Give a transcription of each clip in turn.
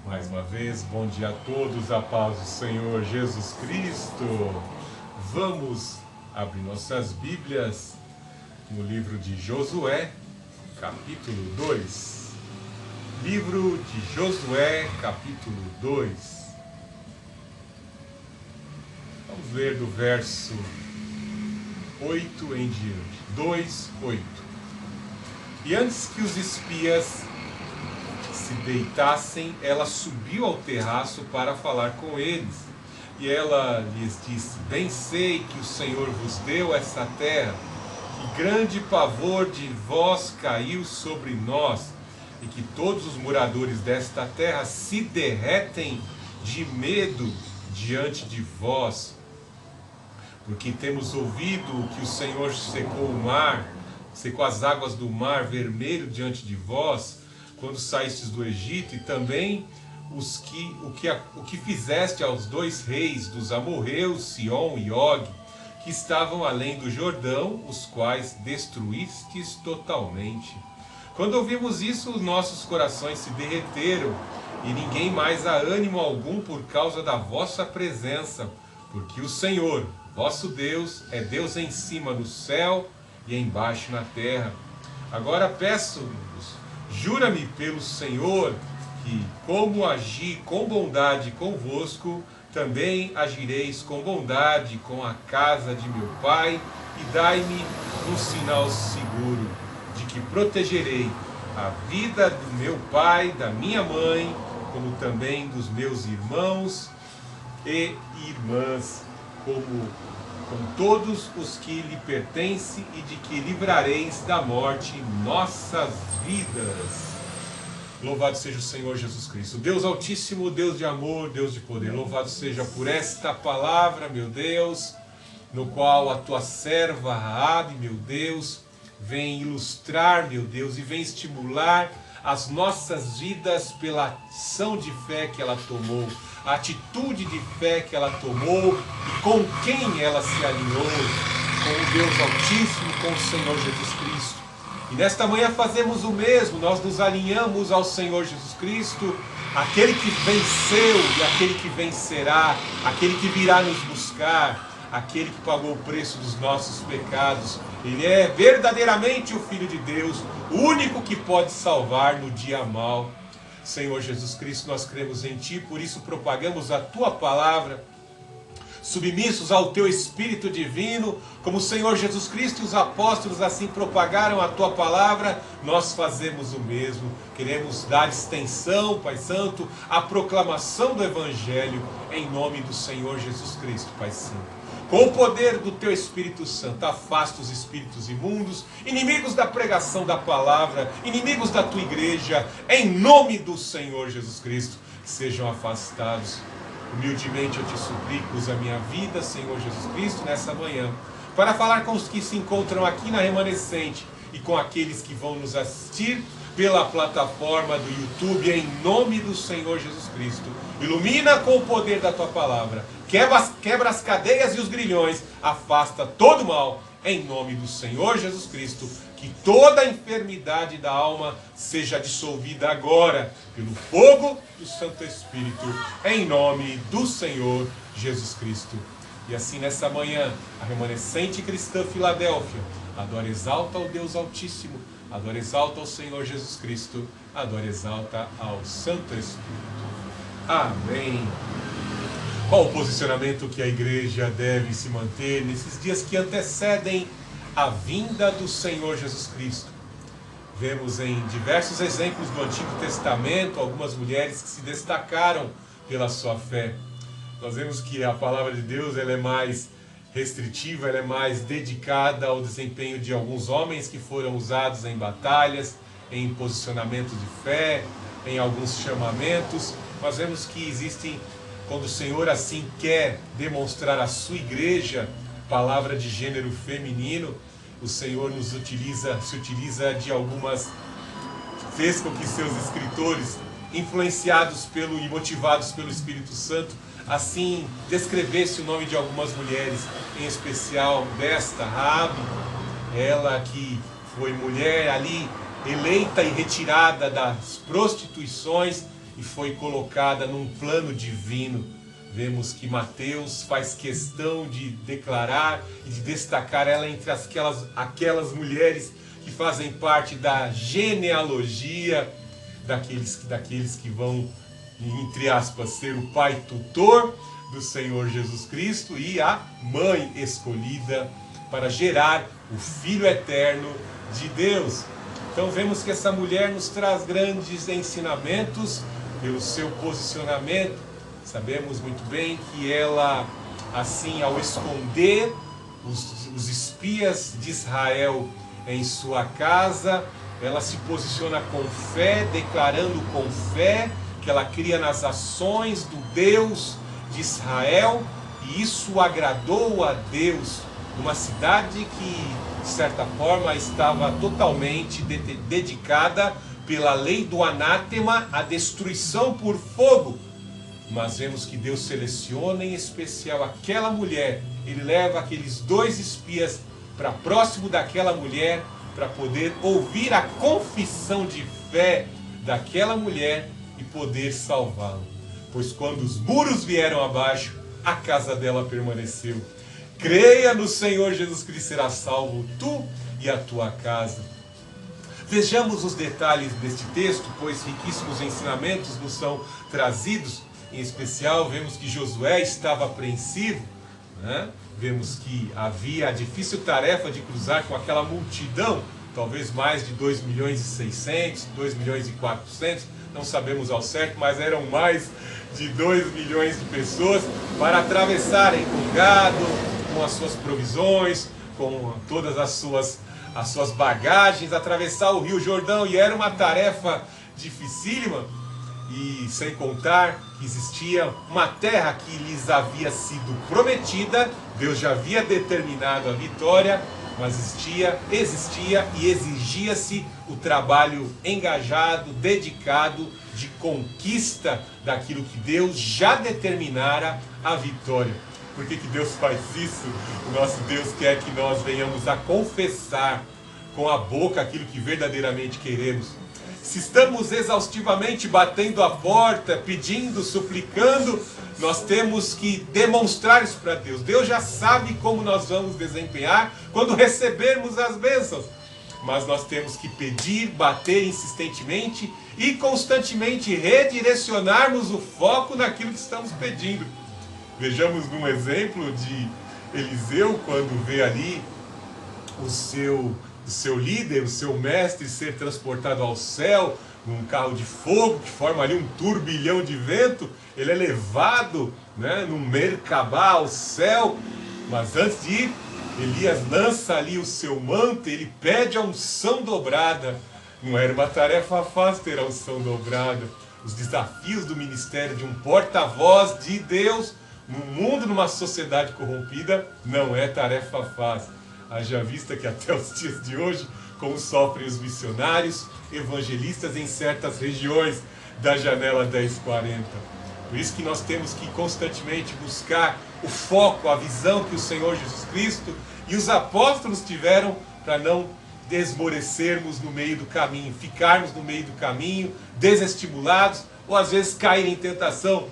Mais uma vez, bom dia a todos, a paz do Senhor Jesus Cristo. Vamos abrir nossas Bíblias no livro de Josué, capítulo 2. Livro de Josué, capítulo 2. Vamos ler do verso 8 em diante. 2, 8. E antes que os espias se deitassem, ela subiu ao terraço para falar com eles. E ela lhes disse: Bem sei que o Senhor vos deu essa terra, que grande pavor de vós caiu sobre nós, e que todos os moradores desta terra se derretem de medo diante de vós. Porque temos ouvido que o Senhor secou o mar, secou as águas do mar vermelho diante de vós, quando saístes do Egito, e também o que fizeste aos dois reis dos amorreus, Sion e Og, que estavam além do Jordão, os quais destruístes totalmente. Quando ouvimos isso, os nossos corações se derreteram, e ninguém mais há ânimo algum por causa da vossa presença, porque o Senhor, vosso Deus, é Deus em cima no céu e embaixo na terra. Agora peço-vos, jura-me pelo Senhor, que como agi com bondade convosco, também agireis com bondade com a casa de meu pai, e dai-me um sinal seguro, de que protegerei a vida do meu pai, da minha mãe, como também dos meus irmãos e irmãs, com todos os que lhe pertencem, e de que livrareis da morte nossas vidas. Louvado seja o Senhor Jesus Cristo, Deus Altíssimo, Deus de amor, Deus de poder. Louvado seja por esta palavra, meu Deus, no qual a tua serva Raabe, meu Deus, vem ilustrar, meu Deus, e vem estimular as nossas vidas pela ação de fé que ela tomou, a atitude de fé que ela tomou e com quem ela se alinhou, com o Deus Altíssimo, com o Senhor Jesus Cristo. E nesta manhã fazemos o mesmo, nós nos alinhamos ao Senhor Jesus Cristo, aquele que venceu e aquele que vencerá, aquele que virá nos buscar, aquele que pagou o preço dos nossos pecados. Ele é verdadeiramente o Filho de Deus, o único que pode salvar no dia mau. Senhor Jesus Cristo, nós cremos em Ti, por isso propagamos a Tua palavra, submissos ao Teu Espírito Divino, como o Senhor Jesus Cristo e os apóstolos assim propagaram a Tua palavra, nós fazemos o mesmo. Queremos dar extensão, Pai Santo, à proclamação do Evangelho, em nome do Senhor Jesus Cristo, Pai Santo. Com o poder do Teu Espírito Santo, afasta os espíritos imundos, inimigos da pregação da palavra, inimigos da Tua igreja, em nome do Senhor Jesus Cristo, que sejam afastados. Humildemente eu Te suplico, usa a minha vida, Senhor Jesus Cristo, nessa manhã, para falar com os que se encontram aqui na Remanescente e com aqueles que vão nos assistir pela plataforma do YouTube, em nome do Senhor Jesus Cristo. Ilumina com o poder da Tua palavra, quebra as cadeias e os grilhões, afasta todo mal, em nome do Senhor Jesus Cristo. Que toda enfermidade da alma seja dissolvida agora pelo fogo do Santo Espírito, em nome do Senhor Jesus Cristo. E assim nessa manhã, a remanescente cristã Filadélfia adora e exalta ao Deus Altíssimo, adora e exalta ao Senhor Jesus Cristo, adora e exalta ao Santo Espírito. Amém. Qual o posicionamento que a igreja deve se manter nesses dias que antecedem a vinda do Senhor Jesus Cristo? Vemos em diversos exemplos do Antigo Testamento algumas mulheres que se destacaram pela sua fé. Nós vemos que a palavra de Deus ela é mais restritiva, ela é mais dedicada ao desempenho de alguns homens que foram usados em batalhas, em posicionamento de fé, em alguns chamamentos. Nós vemos que existem, quando o Senhor assim quer demonstrar à sua igreja palavra de gênero feminino, o Senhor se utiliza de algumas, fez com que seus escritores, influenciados e motivados pelo Espírito Santo, assim descrevesse o nome de algumas mulheres, em especial desta, Raabe, ela que foi mulher ali eleita e retirada das prostituições e foi colocada num plano divino. Vemos que Mateus faz questão de declarar e de destacar ela entre aquelas mulheres que fazem parte da genealogia daqueles que vão, entre aspas, ser o pai tutor do Senhor Jesus Cristo e a mãe escolhida para gerar o Filho eterno de Deus. Então vemos que essa mulher nos traz grandes ensinamentos pelo seu posicionamento. Sabemos muito bem que ela, assim, ao esconder os espias de Israel em sua casa, ela se posiciona com fé, declarando com fé que ela cria nas ações do Deus de Israel, e isso agradou a Deus, numa cidade que, de certa forma, estava totalmente dedicada pela lei do anátema à destruição por fogo. Mas vemos que Deus seleciona em especial aquela mulher. Ele leva aqueles 2 espias para próximo daquela mulher, para poder ouvir a confissão de fé daquela mulher e poder salvá-la. Pois quando os muros vieram abaixo, a casa dela permaneceu. Creia no Senhor Jesus Cristo, será salvo tu e a tua casa. Vejamos os detalhes deste texto, pois riquíssimos ensinamentos nos são trazidos. Em especial, vemos que Josué estava apreensivo, né? Vemos que havia a difícil tarefa de cruzar com aquela multidão, talvez mais de 2.600.000, 2.400.000, não sabemos ao certo, mas eram mais de 2 milhões de pessoas para atravessarem com gado, com as suas provisões, com todas as suas bagagens, atravessar o Rio Jordão, e era uma tarefa dificílima. E sem contar que existia uma terra que lhes havia sido prometida, Deus já havia determinado a vitória, mas existia e exigia-se o trabalho engajado, dedicado, de conquista daquilo que Deus já determinara a vitória. Por que Deus faz isso? O nosso Deus quer que nós venhamos a confessar com a boca aquilo que verdadeiramente queremos. Se estamos exaustivamente batendo a porta, pedindo, suplicando, nós temos que demonstrar isso para Deus. Deus já sabe como nós vamos desempenhar quando recebermos as bênçãos. Mas nós temos que pedir, bater insistentemente e constantemente redirecionarmos o foco naquilo que estamos pedindo. Vejamos num exemplo de Eliseu, quando vê ali o seu líder, o seu mestre ser transportado ao céu num carro de fogo que forma ali um turbilhão de vento. Ele é levado, né, num Merkabá ao céu, mas antes de ir, Elias lança ali o seu manto, ele pede a unção dobrada. Não era uma tarefa fácil ter a unção dobrada. Os desafios do ministério de um porta-voz de Deus no mundo, numa sociedade corrompida, não é tarefa fácil. Haja vista que até os dias de hoje, como sofrem os missionários, evangelistas em certas regiões da janela 1040. Por isso que nós temos que constantemente buscar o foco, a visão que o Senhor Jesus Cristo e os apóstolos tiveram, para não desmorecermos no meio do caminho, ficarmos no meio do caminho, desestimulados, ou às vezes cair em tentação,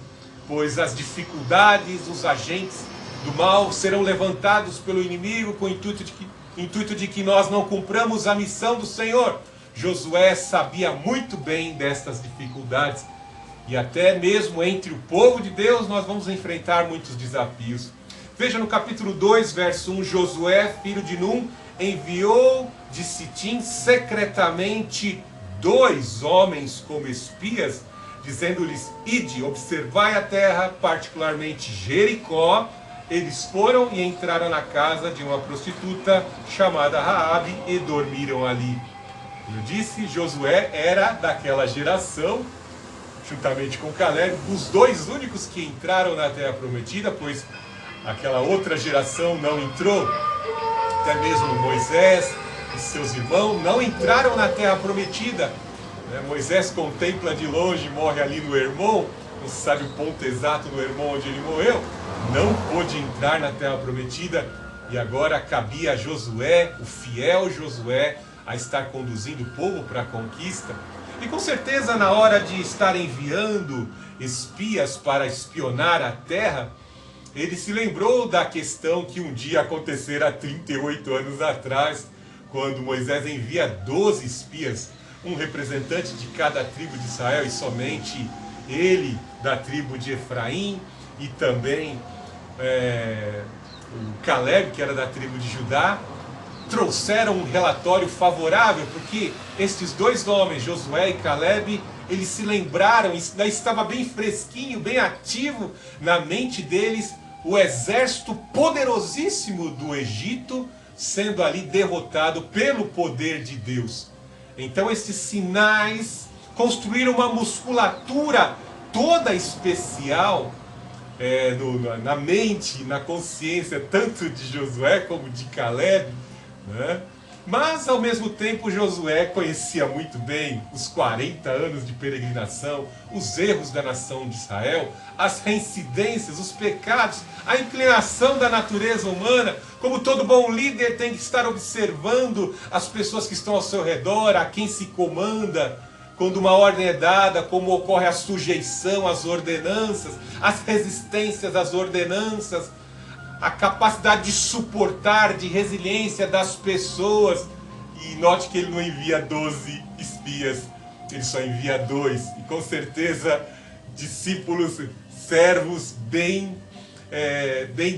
pois as dificuldades, os agentes do mal serão levantados pelo inimigo com o intuito de que nós não cumpramos a missão do Senhor. Josué sabia muito bem destas dificuldades, e até mesmo entre o povo de Deus nós vamos enfrentar muitos desafios. Veja no capítulo 2, verso 1, Josué, filho de Num, enviou de Sitim secretamente 2 homens como espias, dizendo-lhes: ide, observai a terra, particularmente Jericó. Eles foram e entraram na casa de uma prostituta chamada Raabe e dormiram ali. Eu disse, Josué era daquela geração, juntamente com Caleb, os 2 únicos que entraram na terra prometida, pois aquela outra geração não entrou. Até mesmo Moisés e seus irmãos não entraram na terra prometida. Moisés contempla de longe, morre ali no Hermon, não se sabe o ponto exato do Hermon onde ele morreu, não pôde entrar na terra prometida, e agora cabia a Josué, o fiel Josué, a estar conduzindo o povo para a conquista. E com certeza, na hora de estar enviando espias para espionar a terra, ele se lembrou da questão que um dia acontecera há 38 anos atrás, quando Moisés envia 12 espias, um representante de cada tribo de Israel, e somente ele da tribo de Efraim, e também o Caleb, que era da tribo de Judá, trouxeram um relatório favorável, porque estes dois homens, Josué e Caleb, eles se lembraram, ainda estava bem fresquinho, bem ativo na mente deles, o exército poderosíssimo do Egito sendo ali derrotado pelo poder de Deus. Então esses sinais construíram uma musculatura toda especial na mente, na consciência, tanto de Josué como de Caleb, né? Mas ao mesmo tempo Josué conhecia muito bem os 40 anos de peregrinação, os erros da nação de Israel, as reincidências, os pecados, a inclinação da natureza humana. Como todo bom líder tem que estar observando as pessoas que estão ao seu redor, a quem se comanda, quando uma ordem é dada, como ocorre a sujeição às ordenanças, as resistências às ordenanças, a capacidade de suportar, de resiliência das pessoas. E note que ele não envia 12 espias, ele só envia 2. E com certeza discípulos, servos bem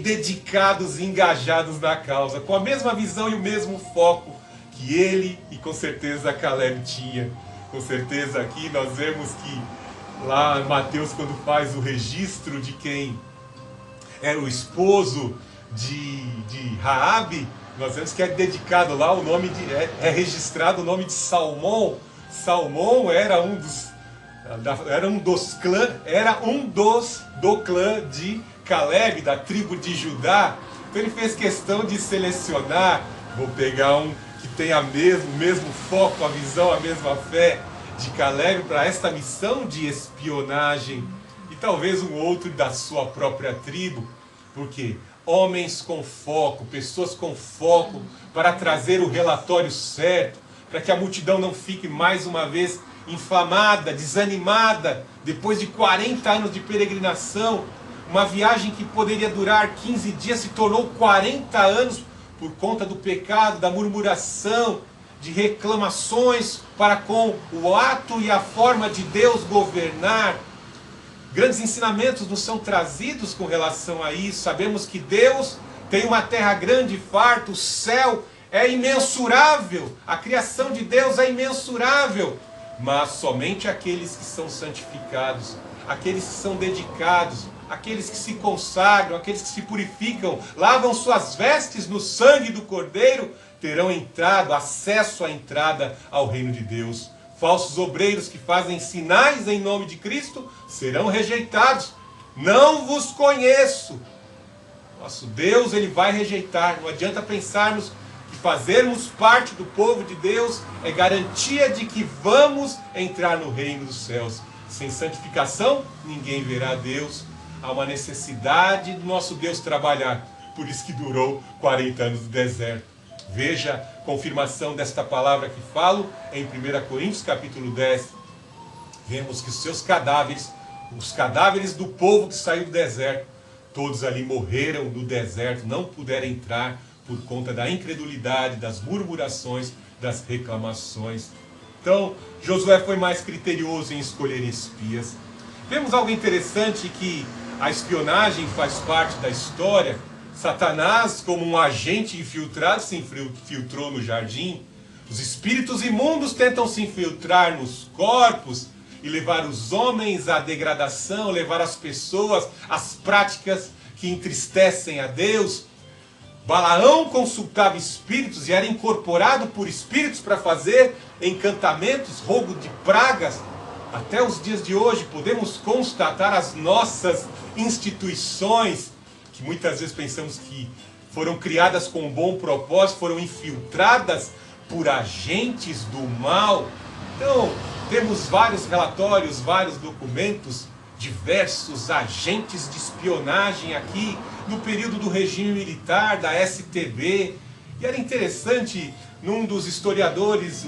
dedicados e engajados na causa, com a mesma visão e o mesmo foco que ele e com certeza Caleb tinha. Com certeza aqui nós vemos que lá Mateus, quando faz o registro de quem era o esposo de Raabe, nós vemos que é dedicado lá o nome é registrado o nome de Salmão. Salmão era um do clã de Caleb, da tribo de Judá. Então ele fez questão de selecionar, vou pegar um que tenha o mesmo foco, a visão, a mesma fé de Caleb para esta missão de espionagem, e talvez um outro da sua própria tribo, porque homens com foco, pessoas com foco para trazer o relatório certo, para que a multidão não fique mais uma vez inflamada, desanimada, depois de 40 anos de peregrinação. Uma viagem que poderia durar 15 dias se tornou 40 anos por conta do pecado, da murmuração, de reclamações para com o ato e a forma de Deus governar. Grandes ensinamentos nos são trazidos com relação a isso. Sabemos que Deus tem uma terra grande e farta, o céu é imensurável, a criação de Deus é imensurável, mas somente aqueles que são santificados, aqueles que são dedicados, aqueles que se consagram, aqueles que se purificam, lavam suas vestes no sangue do Cordeiro, terão acesso à entrada ao reino de Deus. Falsos obreiros que fazem sinais em nome de Cristo serão rejeitados. Não vos conheço. Nosso Deus, ele vai rejeitar. Não adianta pensarmos que fazermos parte do povo de Deus é garantia de que vamos entrar no reino dos céus. Sem santificação, ninguém verá Deus. Há uma necessidade do nosso Deus trabalhar. Por isso que durou 40 anos no deserto. Veja a confirmação desta palavra que falo em 1 Coríntios capítulo 10. Vemos que os seus cadáveres, os cadáveres do povo que saiu do deserto, todos ali morreram no deserto, não puderam entrar por conta da incredulidade, das murmurações, das reclamações. Então, Josué foi mais criterioso em escolher espias. Vemos algo interessante, que a espionagem faz parte da história. Satanás, como um agente infiltrado, se infiltrou no jardim. Os espíritos imundos tentam se infiltrar nos corpos e levar os homens à degradação, levar as pessoas às práticas que entristecem a Deus. Balaão consultava espíritos e era incorporado por espíritos para fazer encantamentos, rogo de pragas. Até os dias de hoje podemos constatar as nossas instituições, que muitas vezes pensamos que foram criadas com um bom propósito, foram infiltradas por agentes do mal. Então, temos vários relatórios, vários documentos, diversos agentes de espionagem aqui, no período do regime militar, da STB. E era interessante, num dos historiadores,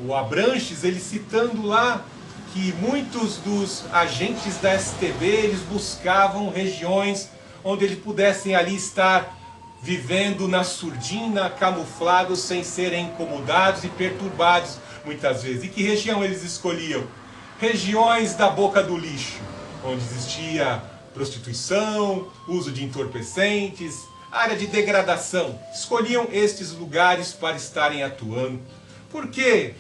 o Abranches, ele citando lá que muitos dos agentes da STB, eles buscavam regiões onde eles pudessem ali estar vivendo na surdina, camuflados, sem serem incomodados e perturbados muitas vezes. E que região eles escolhiam? Regiões da boca do lixo, onde existia prostituição, uso de entorpecentes, área de degradação. Escolhiam estes lugares para estarem atuando. Por que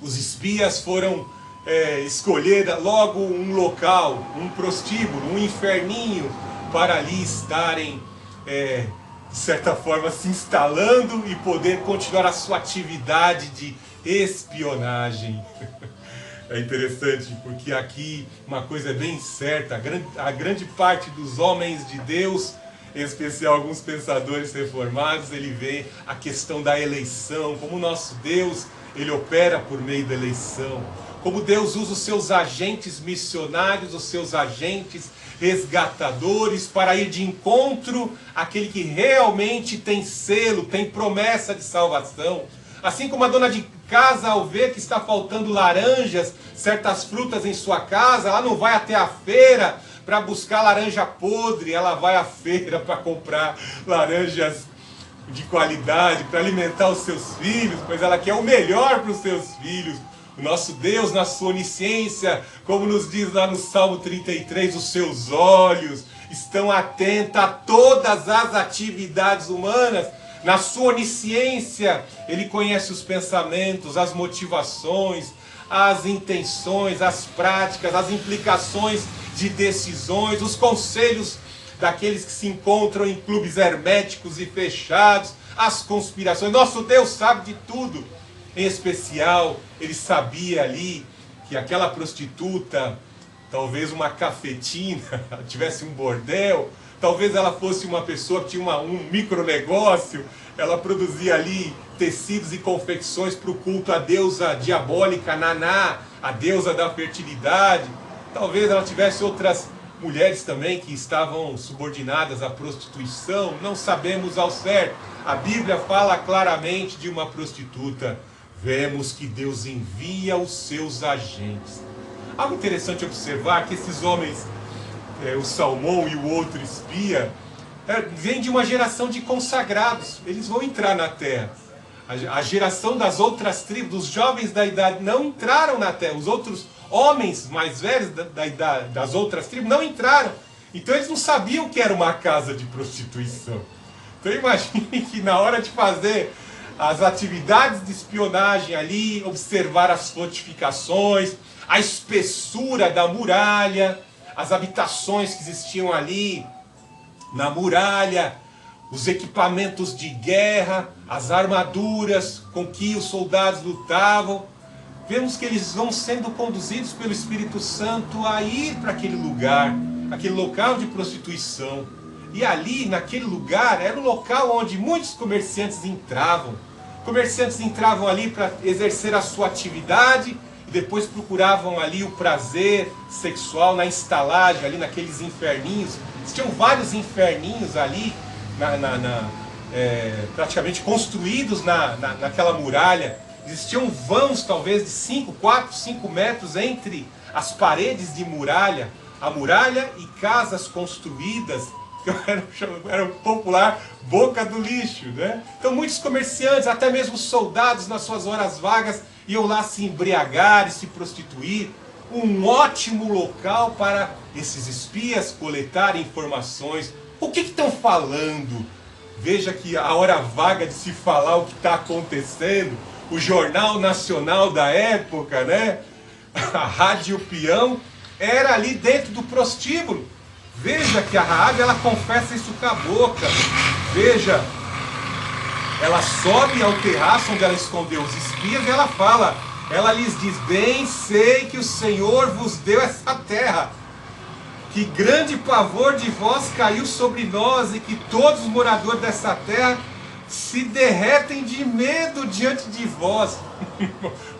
os espias foram escolher logo um local, um prostíbulo, um inferninho, para ali estarem, de certa forma, se instalando e poder continuar a sua atividade de espionagem? É interessante, porque aqui uma coisa é bem certa, a grande parte dos homens de Deus, em especial alguns pensadores reformados, ele vê a questão da eleição, como o nosso Deus, ele opera por meio da eleição, como Deus usa os seus agentes missionários, os seus agentes resgatadores, para ir de encontro àquele que realmente tem selo, tem promessa de salvação. Assim como a dona de casa, ao ver que está faltando laranjas, certas frutas em sua casa, ela não vai até a feira para buscar laranja podre, ela vai à feira para comprar laranjas de qualidade, para alimentar os seus filhos, pois ela quer o melhor para os seus filhos. O nosso Deus, na sua onisciência, como nos diz lá no Salmo 33, os seus olhos estão atentos a todas as atividades humanas. Na sua onisciência, ele conhece os pensamentos, as motivações, as intenções, as práticas, as implicações de decisões, os conselhos daqueles que se encontram em clubes herméticos e fechados, as conspirações. Nosso Deus sabe de tudo. Em especial, ele sabia ali que aquela prostituta, talvez uma cafetina, tivesse um bordel, talvez ela fosse uma pessoa que tinha um micronegócio, ela produzia ali tecidos e confecções para o culto à deusa diabólica Naná, a deusa da fertilidade. Talvez ela tivesse outras mulheres também que estavam subordinadas à prostituição, não sabemos ao certo. A Bíblia fala claramente de uma prostituta. Vemos que Deus envia os seus agentes. Algo interessante observar que esses homens, o Salmão e o outro espia, vêm de uma geração de consagrados. Eles vão entrar na terra. A geração das outras tribos, dos jovens da idade, não entraram na terra. Os outros homens mais velhos das outras tribos não entraram. Então eles não sabiam o que era uma casa de prostituição. Então imagine que na hora de fazer as atividades de espionagem ali, observar as fortificações, a espessura da muralha, as habitações que existiam ali na muralha, os equipamentos de guerra, as armaduras com que os soldados lutavam. Vemos que eles vão sendo conduzidos pelo Espírito Santo a ir para aquele lugar, aquele local de prostituição. E ali, naquele lugar, era o local onde muitos comerciantes entravam. Comerciantes entravam ali para exercer a sua atividade e depois procuravam ali o prazer sexual na estalagem, ali naqueles inferninhos. Existiam vários inferninhos ali, praticamente construídos naquela muralha. Existiam vãos talvez de 5, 4, 5 metros entre as paredes de muralha, a muralha e casas construídas, que era o popular boca do lixo, né? Então muitos comerciantes, até mesmo soldados nas suas horas vagas, iam lá se embriagar e se prostituir. Um ótimo local para esses espias coletarem informações. O que estão falando? Veja que a hora vaga de se falar o que está acontecendo, o Jornal Nacional da época, né? A Rádio Peão era ali dentro do prostíbulo. Veja que a Raabe, ela confessa isso com a boca. Veja, ela sobe ao terraço onde ela escondeu os espias e ela fala, ela lhes diz: bem sei que o Senhor vos deu essa terra, que grande pavor de vós caiu sobre nós e que todos os moradores dessa terra se derretem de medo diante de vós.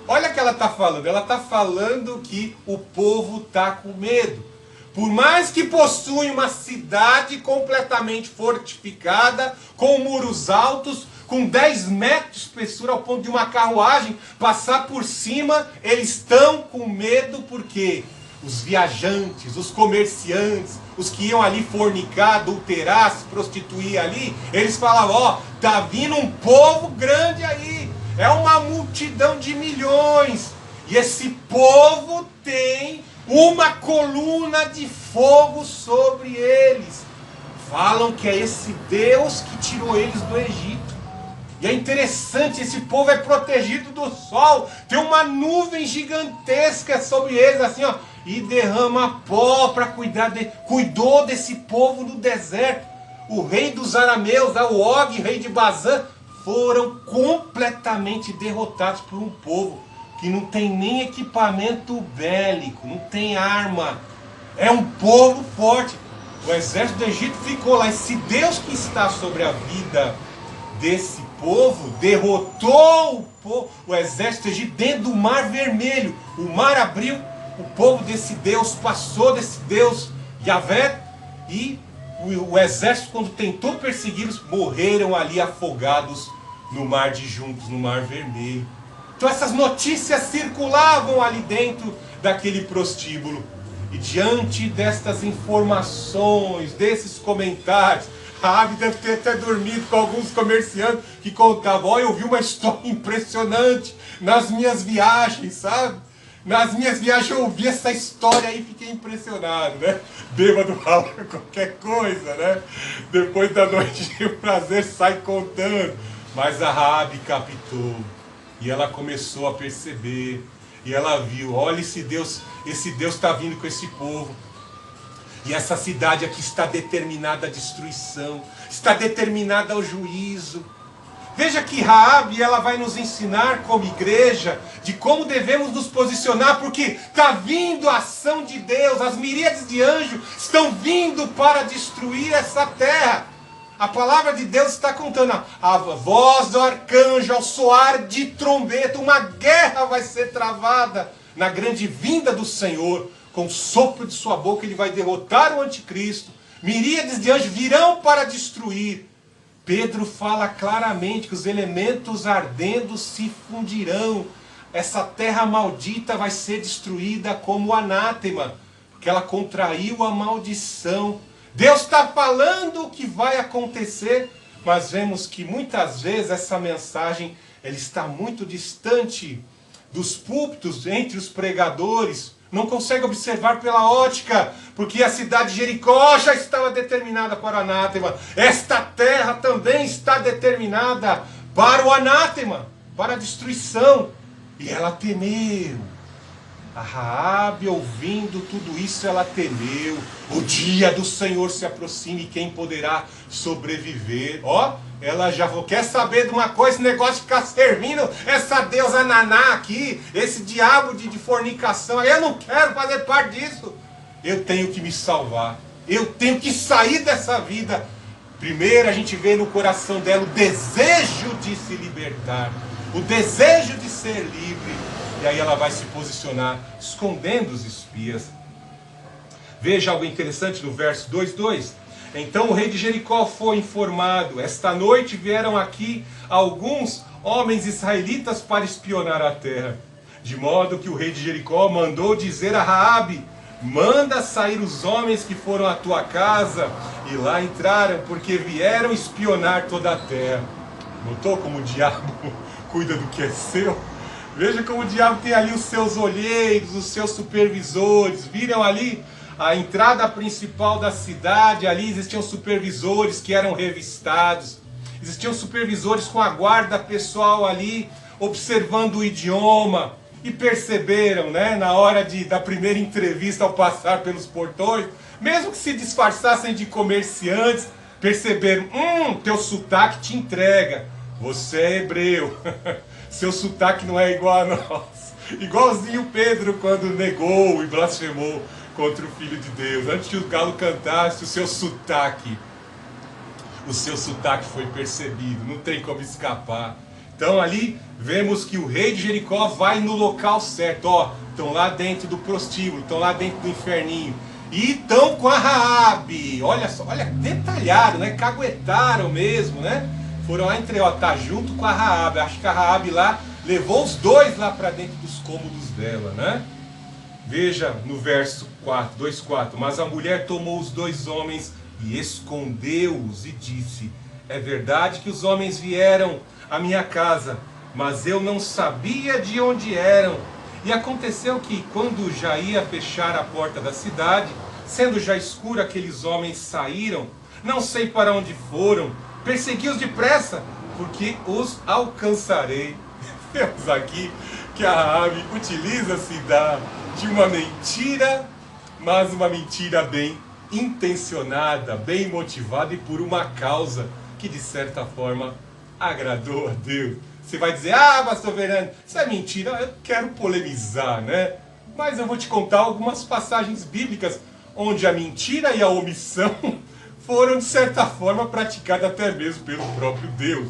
Olha o que ela está falando. Ela está falando que o povo está com medo. Por mais que possuem uma cidade completamente fortificada, com muros altos, com 10 metros de espessura, ao ponto de uma carruagem passar por cima. Eles estão com medo porque os viajantes, os comerciantes, os que iam ali fornicar, adulterar, se prostituir ali, eles falavam: ó, tá vindo um povo grande aí, é uma multidão de milhões, e esse povo tem uma coluna de fogo sobre eles. Falam que é esse Deus que tirou eles do Egito. E é interessante, esse povo é protegido do sol, tem uma nuvem gigantesca sobre eles, assim, ó, e derrama pó para cuidar cuidou desse povo no deserto. O rei dos arameus, o Og, rei de Bazã, foram completamente derrotados por um povo que não tem nem equipamento bélico, não tem arma. É um povo forte. O exército do Egito ficou lá. Esse Deus que está sobre a vida desse povo derrotou o exército do Egito dentro do Mar Vermelho. O mar abriu, o povo desse Deus passou desse Deus Yahvé, e o exército, quando tentou persegui-los, morreram ali afogados no mar de juncos, no Mar Vermelho. Então essas notícias circulavam ali dentro daquele prostíbulo. E diante destas informações, desses comentários, Raabe deve ter até dormido com alguns comerciantes que contavam: ó, eu vi uma história impressionante nas minhas viagens, sabe? Nas minhas viagens eu ouvi essa história aí e fiquei impressionado, né? Bêbado fala qualquer coisa, né? Depois da noite de prazer sai contando. Mas a Raabe captou, e ela começou a perceber, e ela viu: olha, esse Deus está vindo com esse povo. E essa cidade aqui está determinada à destruição, está determinada ao juízo. Veja que Raabe, ela vai nos ensinar como igreja de como devemos nos posicionar, porque está vindo a ação de Deus, as miríades de anjos estão vindo para destruir essa terra. A palavra de Deus está contando: a voz do arcanjo, ao soar de trombeta, uma guerra vai ser travada na grande vinda do Senhor. Com o sopro de sua boca ele vai derrotar o anticristo. Miríades de anjos virão para destruir. Pedro fala claramente que os elementos ardendo se fundirão. Essa terra maldita vai ser destruída como anátema, porque ela contraiu a maldição. Deus está falando o que vai acontecer, mas vemos que muitas vezes essa mensagem ela está muito distante dos púlpitos, entre os pregadores. Não consegue observar pela ótica, porque a cidade de Jericó já estava determinada para o anátema. Esta terra também está determinada para o anátema, para a destruição. E ela temeu. A Raabe, ouvindo tudo isso, ela temeu. O dia do Senhor se aproxima, e quem poderá sobreviver? Ó, ela já quer saber de uma coisa, esse negócio de ficar servindo essa deusa Naná aqui, esse diabo de fornicação. Eu não quero fazer parte disso. Eu tenho que me salvar. Eu tenho que sair dessa vida. Primeiro a gente vê no coração dela o desejo de se libertar, o desejo de ser livre. E aí ela vai se posicionar, escondendo os espias. Veja algo interessante no verso 2:2. Então o rei de Jericó foi informado: esta noite vieram aqui alguns homens israelitas para espionar a terra. De modo que o rei de Jericó mandou dizer a Raabe: manda sair os homens que foram à tua casa. E lá entraram, porque vieram espionar toda a terra. Notou como o diabo cuida do que é seu? Veja como o diabo tem ali os seus olheiros, os seus supervisores. Viram ali a entrada principal da cidade, ali existiam supervisores que eram revistados. Existiam supervisores com a guarda pessoal ali, observando o idioma. E perceberam, né, na hora da primeira entrevista ao passar pelos portões, mesmo que se disfarçassem de comerciantes, perceberam: teu sotaque te entrega. Você é hebreu. Seu sotaque não é igual a nós. Igualzinho Pedro quando negou e blasfemou contra o Filho de Deus. Antes que o galo cantasse, o seu sotaque foi percebido. Não tem como escapar. Então ali vemos que o rei de Jericó vai no local certo. Ó, estão lá dentro do prostíbulo, estão lá dentro do inferninho. E estão com a Raabe. Olha só, olha, detalharam, né? Caguetaram mesmo, né? foram lá tá junto com a Raabe. Acho que a Raabe lá levou os dois lá para dentro dos cômodos dela, né? Veja no verso 4, 2:4. Mas a mulher tomou os dois homens e escondeu-os e disse: é verdade que os homens vieram à minha casa, mas eu não sabia de onde eram. E aconteceu que, quando já ia fechar a porta da cidade, sendo já escuro, aqueles homens saíram, não sei para onde foram, persegui-os depressa, porque os alcançarei. Vemos aqui que a Raabe utiliza-se de uma mentira, mas uma mentira bem intencionada, bem motivada e por uma causa que de certa forma agradou a Deus. Você vai dizer: ah, pastor Fernando, isso é mentira. Eu quero polemizar, né? Mas eu vou te contar algumas passagens bíblicas onde a mentira e a omissão foram de certa forma praticadas até mesmo pelo próprio Deus.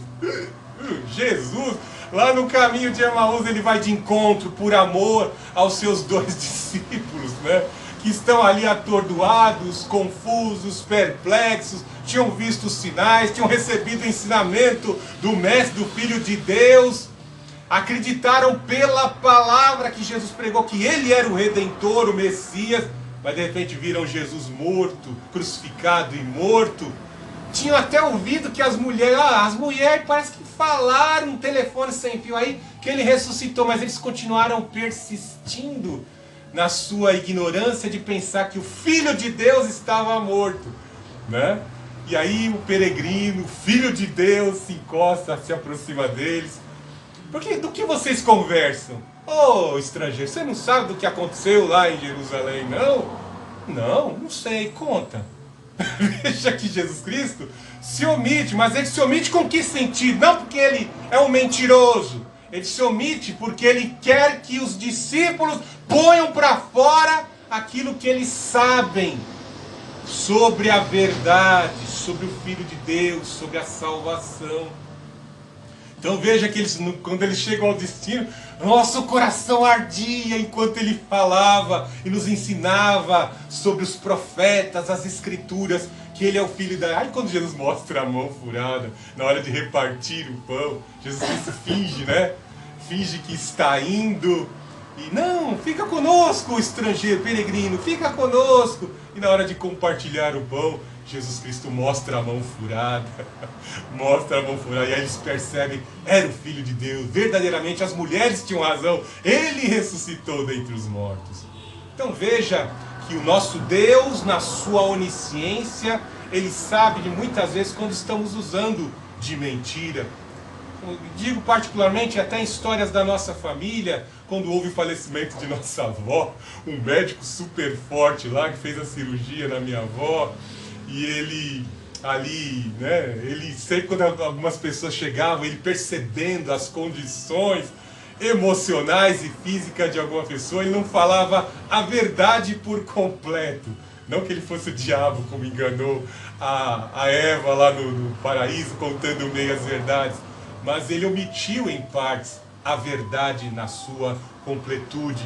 Jesus, lá no caminho de Emaús, ele vai de encontro por amor aos seus dois discípulos, né? Que estão ali atordoados, confusos, perplexos, tinham visto os sinais, tinham recebido o ensinamento do Mestre, do Filho de Deus, acreditaram pela palavra que Jesus pregou, que ele era o Redentor, o Messias, mas de repente viram Jesus morto, crucificado e morto. Tinham até ouvido que as mulheres parece que falaram no telefone sem fio aí, que ele ressuscitou, mas eles continuaram persistindo na sua ignorância de pensar que o Filho de Deus estava morto, né? E aí o peregrino, o Filho de Deus, se encosta, se aproxima deles. Porque do que vocês conversam? Ô estrangeiro, você não sabe do que aconteceu lá em Jerusalém, não? Não sei, conta. Veja que Jesus Cristo se omite, mas ele se omite com que sentido? Não porque ele é um mentiroso. Ele se omite porque ele quer que os discípulos ponham para fora aquilo que eles sabem sobre a verdade, sobre o Filho de Deus, sobre a salvação. Então veja que eles, quando eles chegam ao destino, nosso coração ardia enquanto ele falava e nos ensinava sobre os profetas, as escrituras, que ele é o Filho da... Aí quando Jesus mostra a mão furada, na hora de repartir o pão, Jesus Cristo finge, né? Finge que está indo e não, fica conosco, estrangeiro, peregrino, fica conosco. E na hora de compartilhar o pão, Jesus Cristo mostra a mão furada, mostra a mão furada, e aí eles percebem, era o Filho de Deus, verdadeiramente as mulheres tinham razão, ele ressuscitou dentre os mortos. Então veja que o nosso Deus, na sua onisciência, ele sabe de muitas vezes quando estamos usando de mentira. Eu digo particularmente até em histórias da nossa família, quando houve o falecimento de nossa avó, um médico super forte lá que fez a cirurgia na minha avó, e ele ali, né, ele sempre quando algumas pessoas chegavam, ele percebendo as condições emocionais e físicas de alguma pessoa, ele não falava a verdade por completo. Não que ele fosse o diabo, como enganou a Eva lá no paraíso, contando meias verdades, mas ele omitiu em partes a verdade na sua completude.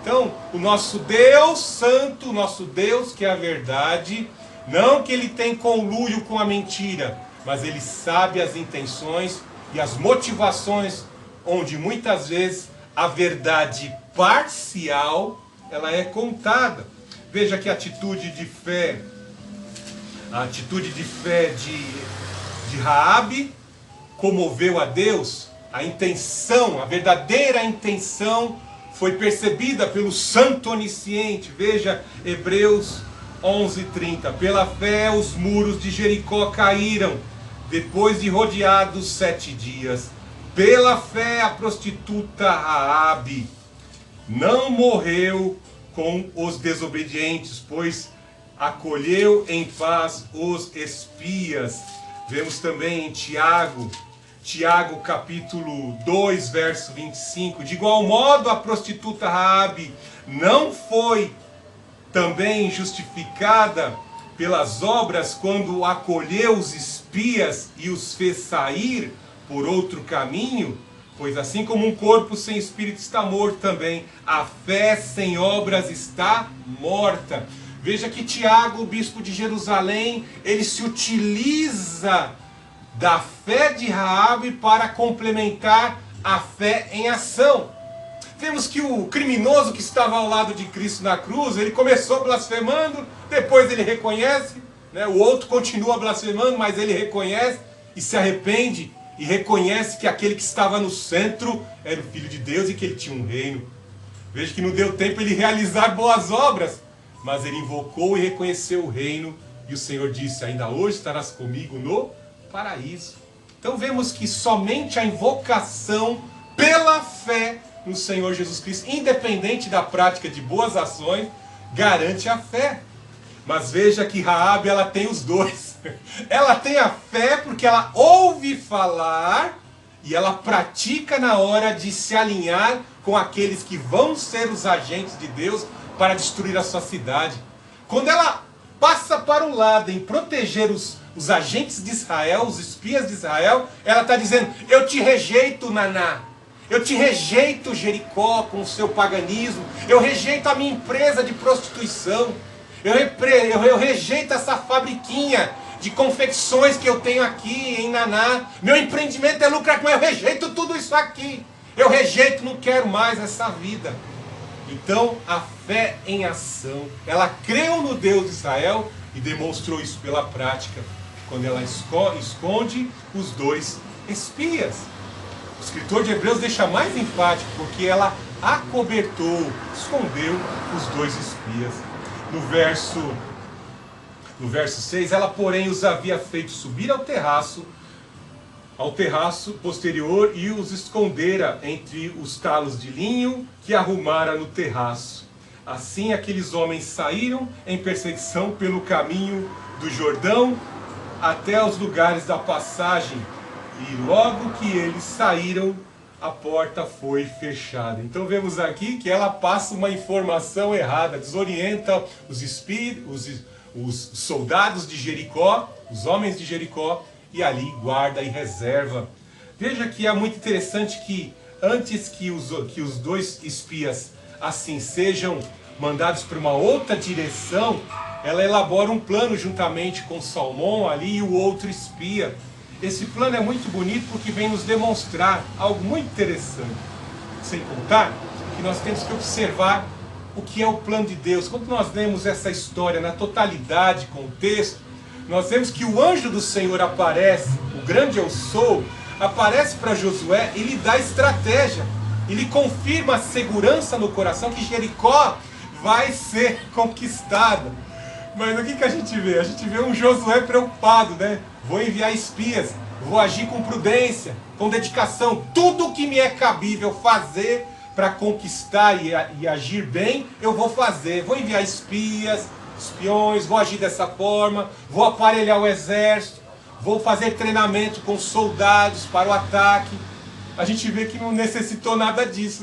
Então, o nosso Deus santo, o nosso Deus que é a verdade, não que ele tem conluio com a mentira, mas ele sabe as intenções e as motivações, onde muitas vezes a verdade parcial ela é contada. Veja que a atitude de fé de Raabe comoveu a Deus. A intenção, a verdadeira intenção foi percebida pelo Santo Onisciente. Veja Hebreus 11:30. Pela fé os muros de Jericó caíram, depois de rodeados 7 dias. Pela fé a prostituta Raabe não morreu com os desobedientes, pois acolheu em paz os espias. Vemos também em Tiago capítulo 2, verso 25. De igual modo a prostituta Raabe não foi também justificada pelas obras quando acolheu os espias e os fez sair por outro caminho? Pois assim como um corpo sem espírito está morto também, a fé sem obras está morta. Veja que Tiago, o bispo de Jerusalém, ele se utiliza da fé de Raabe para complementar a fé em ação. Vemos que o criminoso que estava ao lado de Cristo na cruz, ele começou blasfemando, depois ele reconhece, né? O outro continua blasfemando, mas ele reconhece e se arrepende e reconhece que aquele que estava no centro era o Filho de Deus e que ele tinha um reino. Veja que não deu tempo ele realizar boas obras, mas ele invocou e reconheceu o reino, e o Senhor disse: ainda hoje estarás comigo no paraíso. Então vemos que somente a invocação pela fé no Senhor Jesus Cristo, independente da prática de boas ações, garante a fé. Mas veja que Raabe, ela tem os dois. Ela tem a fé porque ela ouve falar e ela pratica na hora de se alinhar com aqueles que vão ser os agentes de Deus para destruir a sua cidade. Quando ela passa para o lado em proteger os agentes de Israel, os espias de Israel, ela está dizendo: eu te rejeito, Naná. Eu te rejeito, Jericó, com o seu paganismo. Eu rejeito a minha empresa de prostituição. Eu rejeito essa fabriquinha de confecções que eu tenho aqui em Naná. Meu empreendimento é lucrativo, mas eu rejeito tudo isso aqui. Eu rejeito, não quero mais essa vida. Então, a fé em ação. Ela creu no Deus de Israel e demonstrou isso pela prática, quando ela esconde os dois espias. O escritor de Hebreus deixa mais enfático, porque ela acobertou, escondeu os dois espias. No verso 6, ela porém os havia feito subir ao terraço posterior e os escondera entre os talos de linho que arrumara no terraço. Assim aqueles homens saíram em perseguição pelo caminho do Jordão até os lugares da passagem, e logo que eles saíram, a porta foi fechada. Então vemos aqui que ela passa uma informação errada, desorienta os soldados de Jericó, os homens de Jericó, e ali guarda e reserva. Veja que é muito interessante que antes que os dois espias assim sejam mandados para uma outra direção, ela elabora um plano juntamente com Salmão ali e o outro espia. Esse plano é muito bonito porque vem nos demonstrar algo muito interessante. Sem contar que nós temos que observar o que é o plano de Deus. Quando nós lemos essa história na totalidade, com o texto, nós vemos que o anjo do Senhor aparece, o grande eu sou, aparece para Josué e lhe dá estratégia. Ele confirma a segurança no coração que Jericó vai ser conquistada. Mas o que a gente vê? A gente vê um Josué preocupado, né? Vou enviar espias, vou agir com prudência, com dedicação. Tudo que me é cabível fazer para conquistar e agir bem, eu vou fazer. Vou enviar espiões, vou agir dessa forma, vou aparelhar o exército, vou fazer treinamento com soldados para o ataque. A gente vê que não necessitou nada disso, né?